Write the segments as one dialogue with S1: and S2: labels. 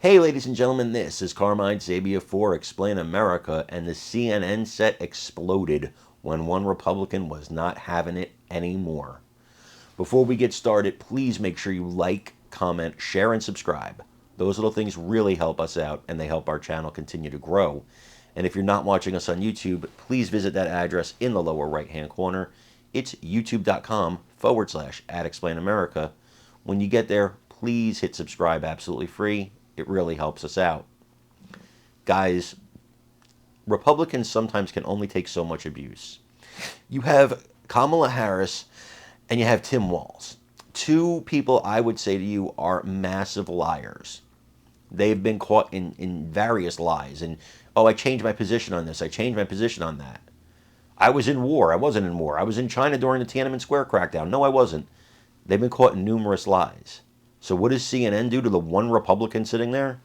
S1: Hey, ladies and gentlemen, this is Carmine Sabia for Explain America, and the CNN set exploded when one Republican was not having it anymore. Before we get started, please make sure you like, comment, share, and subscribe. Those little things really help us out, and they help our channel continue to grow. And if you're not watching us on YouTube, please visit that address in the lower right-hand corner. It's youtube.com/@explainamerica. When you get there, please hit subscribe absolutely free. It really helps us out. Guys, Republicans sometimes can only take so much abuse. You have Kamala Harris and you have Tim Walz. Two people I would say to you are massive liars. They've been caught in various lies. And, oh, I changed my position on this. I changed my position on that. I was in war. I wasn't in war. I was in China during the Tiananmen Square crackdown. No, I wasn't. They've been caught in numerous lies. So what does CNN do to the one Republican sitting there?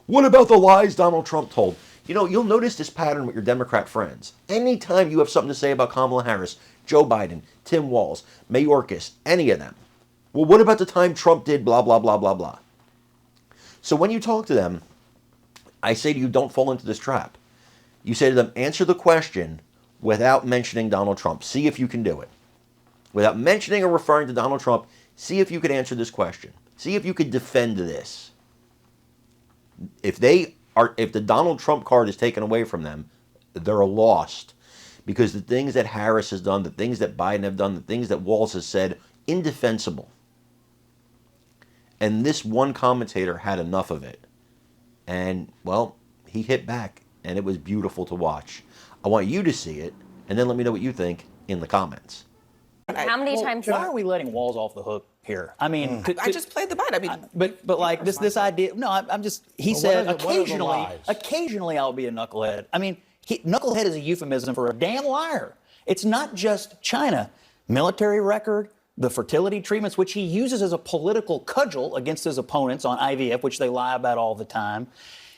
S1: What about the lies Donald Trump told? You know, you'll notice this pattern with your Democrat friends. Anytime you have something to say about Kamala Harris, Joe Biden, Tim Walz, Mayorkas, any of them. Well, what about the time Trump did blah, blah, blah, blah, blah? So when you talk to them, I say to you, don't fall into this trap. You say to them, answer the question without mentioning Donald Trump. See if you can do it. Without mentioning or referring to Donald Trump, see if you could answer this question. See if you could defend this. If the Donald Trump card is taken away from them, they're lost. Because the things that Harris has done, the things that Biden have done, the things that Walz has said, indefensible. And this one commentator had enough of it. And, well, he hit back, and it was beautiful to watch. I want you to see it, and then let me know what you think in the comments.
S2: How many times?
S3: Why are we letting Walz off the hook here? I mean,
S4: I just played the bite. I mean,
S3: but like this idea. No, I'm just. He said occasionally I'll be a knucklehead. I mean, knucklehead is a euphemism for a damn liar. It's not just China. Military record, the fertility treatments, which he uses as a political cudgel against his opponents on IVF, which they lie about all the time.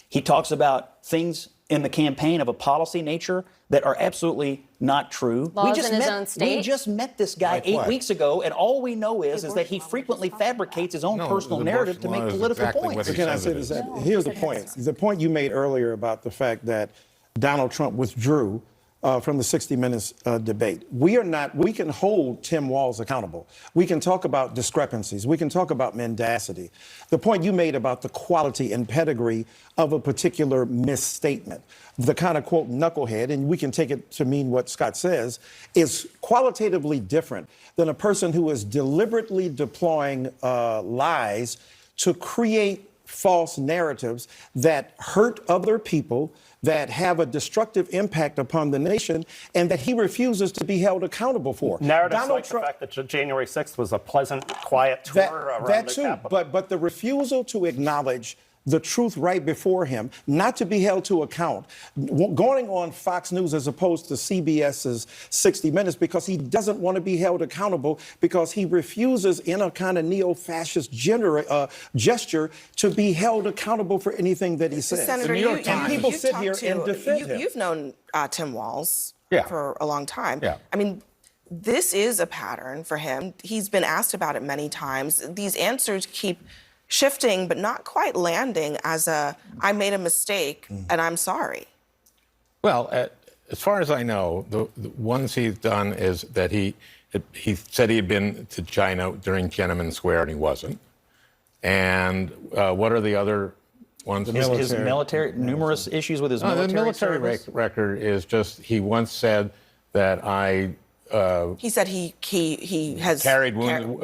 S3: He talks about things in the campaign of a policy nature that are absolutely not true.
S2: Laws in his own state?
S3: We just met this guy 8 weeks ago, and all we know is that he frequently fabricates his own personal narrative to make political points.
S5: Can I say this? Here's the point. The point you made earlier about the fact that Donald Trump withdrew from the 60 Minutes debate. We can hold Tim Walz accountable. We can talk about discrepancies. We can talk about mendacity. The point you made about the quality and pedigree of a particular misstatement, the kind of, quote, knucklehead, and we can take it to mean what Scott says, is qualitatively different than a person who is deliberately deploying lies to create false narratives that hurt other people, that have a destructive impact upon the nation, and that he refuses to be held accountable for.
S6: Narratives Donald like Trump, the fact that January 6th was a pleasant, quiet tour around
S5: that
S6: the
S5: too,
S6: Capitol.
S5: but the refusal to acknowledge the truth right before him, not to be held to account, going on Fox News as opposed to CBS's 60 Minutes because he doesn't want to be held accountable, because he refuses in a kind of neo-fascist gesture to be held accountable for anything that he says.
S4: Senator,
S5: and people sit here and defend him.
S4: You've known Tim Walz for a long time.
S6: Yeah.
S4: I mean, this is a pattern for him. He's been asked about it many times. These answers keep shifting, but not quite landing as I made a mistake and I'm sorry.
S7: Well, as far as I know, the ones he's done is that he said he had been to China during Tiananmen Square and he wasn't. And what are the other ones?
S3: His military, numerous issues with his military.
S7: The military record is just, he once said that
S4: he said he has
S7: carried
S4: a gun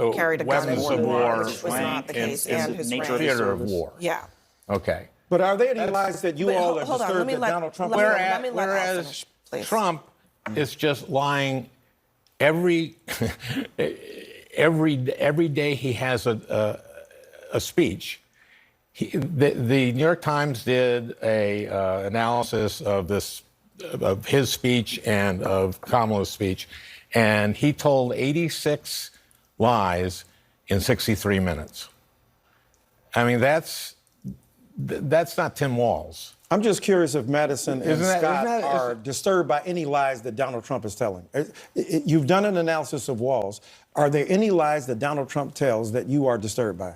S7: weapons of war,
S4: which was not the case, and his
S3: nature
S7: theater of war.
S4: Yeah.
S7: Okay.
S5: But are there any lies that you all are disturbed that Donald Trump...
S7: Whereas Trump is just lying every day he has a speech. The New York Times did a analysis of his speech and of Kamala's speech, and he told 86 lies in 63 minutes. I mean, that's not Tim Walz.
S5: I'm just curious if Madison and Scott are disturbed by any lies that Donald Trump is telling. You've done an analysis of Walz. Are there any lies that Donald Trump tells that you are disturbed by?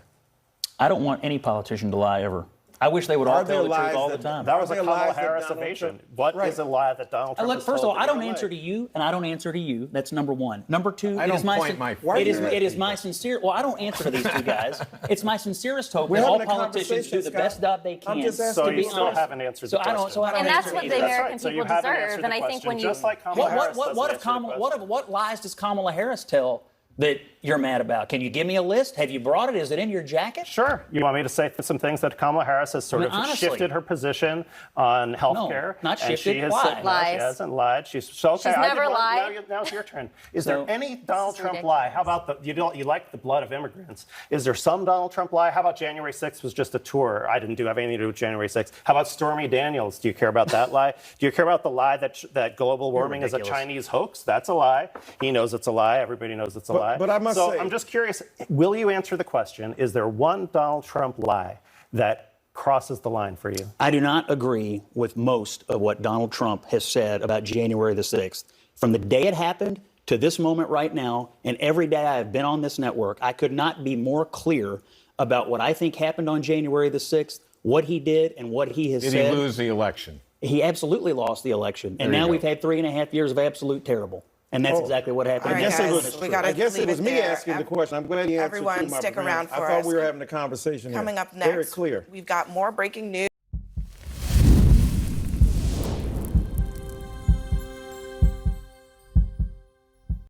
S3: I don't want any politician to lie ever. I wish they would all
S5: Are there
S3: tell the truth
S5: lies
S3: all the
S5: that-
S3: time.
S6: That was a
S5: Are there lies
S6: Kamala
S5: that
S6: Harris
S5: Donald
S6: evasion.
S5: Trump-
S6: What
S5: Right.
S6: is a lie that Donald Trump
S3: Look,
S6: has
S3: first of all,
S6: told
S3: I don't
S6: that
S3: answer to you, and I don't answer to you. That's number one. Number two,
S7: I
S3: it
S7: don't
S3: is my
S7: point my
S3: it is
S7: finger at
S3: it is
S7: people.
S3: my sincere. Well, I don't answer to these two guys. It's my sincerest hope
S5: We're
S3: that all
S5: having a
S3: politicians
S5: conversation,
S3: do the
S5: Scott.
S3: best job they
S5: I'm
S3: can.
S5: just asking
S6: So
S3: to
S6: you
S3: be
S6: still
S3: honest.
S6: haven't answered
S3: So
S6: the
S3: I don't.
S6: question.
S3: So I don't
S2: And
S3: answer
S2: that's what
S3: to
S2: the
S3: either.
S2: American
S6: So you
S2: people
S6: haven't
S2: deserve.
S6: answered
S2: And
S6: the
S2: I think
S6: question,
S2: when you
S6: just like Kamala Harris doesn't
S3: What
S6: answer the question.
S3: what lies does Kamala Harris tell that you're mad about? Can you give me a list? Have you brought it? Is it in your jacket?
S6: Sure. You want me to say some things that Kamala Harris has sort
S3: I mean,
S6: of
S3: honestly.
S6: shifted her position on health care?
S3: not
S6: and
S3: shifted.
S6: She has
S3: Why?
S6: said, no, she
S2: Lies.
S6: hasn't lied. She's so okay.
S2: She's
S6: I did
S2: never
S6: one.
S2: lied.
S6: Now it's your turn. Is
S3: So-
S6: there any Donald
S2: is
S6: Trump
S2: ridiculous.
S6: lie? How about you like the blood of immigrants? Is there some Donald Trump lie? How about January 6th was just a tour? I didn't have anything to do with January 6th. How about Stormy Daniels? Do you care about that lie? Do you care about the lie that global warming is a
S3: ridiculous.
S6: Chinese hoax? That's a lie. He knows it's a lie. Everybody knows it's a lie.
S5: but I must
S6: so
S5: say-
S6: I'm just curious. Will you answer the question? Is there one Donald Trump lie that crosses the line for you?
S3: I do not agree with most of what Donald Trump has said about January the 6th. From the day it happened to this moment right now, and every day I have been on this network, I could not be more clear about what I think happened on January the 6th, what he did, and what he has
S7: Did
S3: said.
S7: he lose the election?
S3: He absolutely lost the election. And
S7: There you
S3: now
S7: go.
S3: we've had 3.5 years of absolute terrible. And that's exactly what happened.
S4: All right,
S5: I guess it
S4: guys,
S5: was.
S4: we gotta
S5: I guess it
S4: leave
S5: was
S4: it
S5: me
S4: there.
S5: asking the question. I'm glad you answered.
S4: Everyone
S5: to my
S4: stick
S5: brain.
S4: around
S5: I
S4: for
S5: thought
S4: us.
S5: we were having a conversation. here.
S4: Coming up next,
S5: Very clear.
S4: we've got more breaking news.